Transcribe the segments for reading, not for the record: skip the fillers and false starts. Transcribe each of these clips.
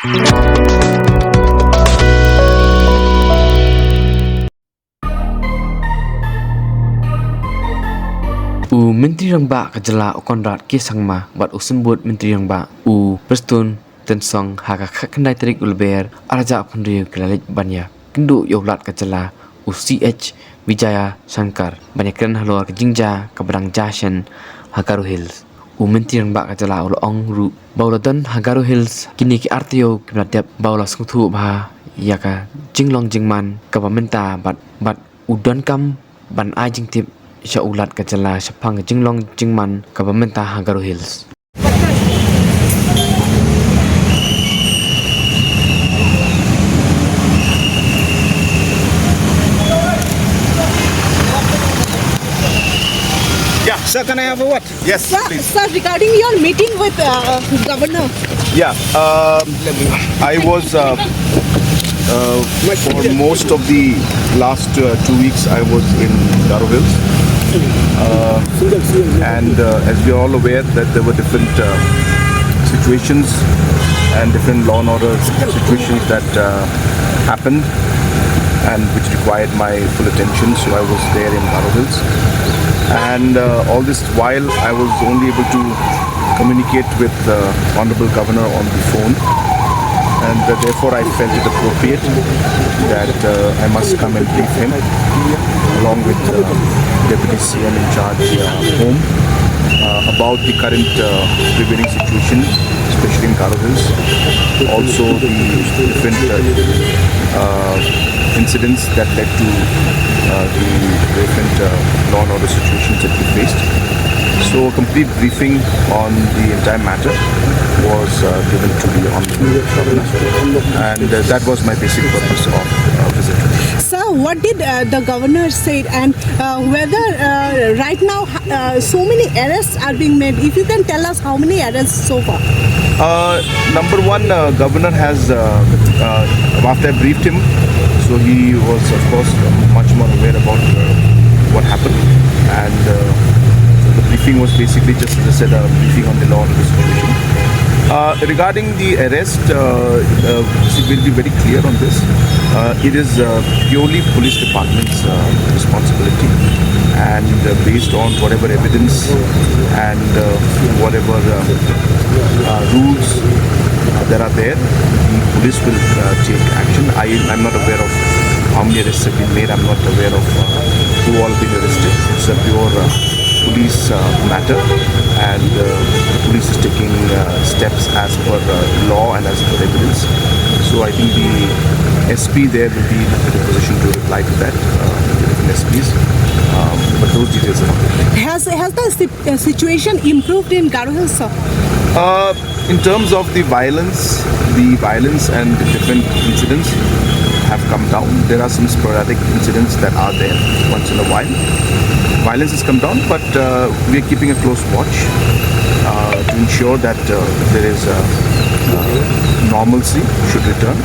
Myntri Rangbah ke Jylla konrat ki sangma bat usembut Myntri Rangbah prestun tensong haka kendai terik ulber araja pundriu kelalik banya kynduh yolat ke Jylla CH Wijaya Shankar banyak kren halor ke jingjia ke berang jashen Garo Hills Myntri Rangbah ke Jylla ong ru bauladan Garo Hills kini ki artio kibnatiap baula sungthu bha yaka jinglong jingman ke pamenta bat udan kam ban ai jingtip Sya ulat ke Jylla sepang jinglong jingman ke pemerintah Garo Hills. Yeah, sir, can I have a word? Yes, please. Sir, regarding your meeting with Governor. Yeah, I was for most of the last 2 weeks I was in Garo Hills. And as we are all aware that there were different situations and different law and order situations that happened and which required my full attention, so I was there in Garo Hills. And all this while I was only able to communicate with the Honorable Governor on the phone, and therefore I felt it appropriate that I must come and brief him along with Deputy CM in charge home about the current prevailing situation, especially in Garo Hills. Also the different incidents that led to the different law and order situations that we faced. So a complete briefing on the entire matter was given to the Honorable Governor, and that was my basic purpose of visit. Sir, what did the Governor say, and whether right now so many arrests are being made? If you can tell us how many arrests so far? Number one, Governor has, after I briefed him, so he was of course much more aware about what happened, and the briefing was basically just, as I said, a briefing on the law and the situation. Regarding the arrest, we'll be very clear on this. It is purely police department's responsibility, and based on whatever evidence and whatever rules that are there, the police will take action. I'm not aware of how many arrests have been made. I'm not aware of who all been arrested. It's a pure police matter, and the police is taking steps as per law and as per evidence. So I think the SP there will be in a position to reply to that, the different SPs. But those details are not there. Has the situation improved in Garo Hills, sir? In terms of the violence and the different incidents have come down. There are some sporadic incidents that are there once in a while. Violence has come down, but we are keeping a close watch to ensure that there is normalcy should return.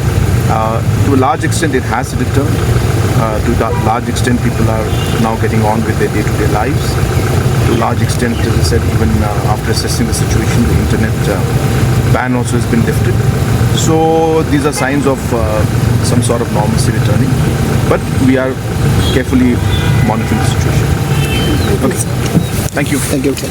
To a large extent, it has returned. To a large extent, people are now getting on with their day-to-day lives. To a large extent, as I said, even after assessing the situation, the internet ban also has been lifted. So these are signs of some sort of normalcy returning. But we are carefully monitoring the situation. Okay. Thank you. Thank you, sir.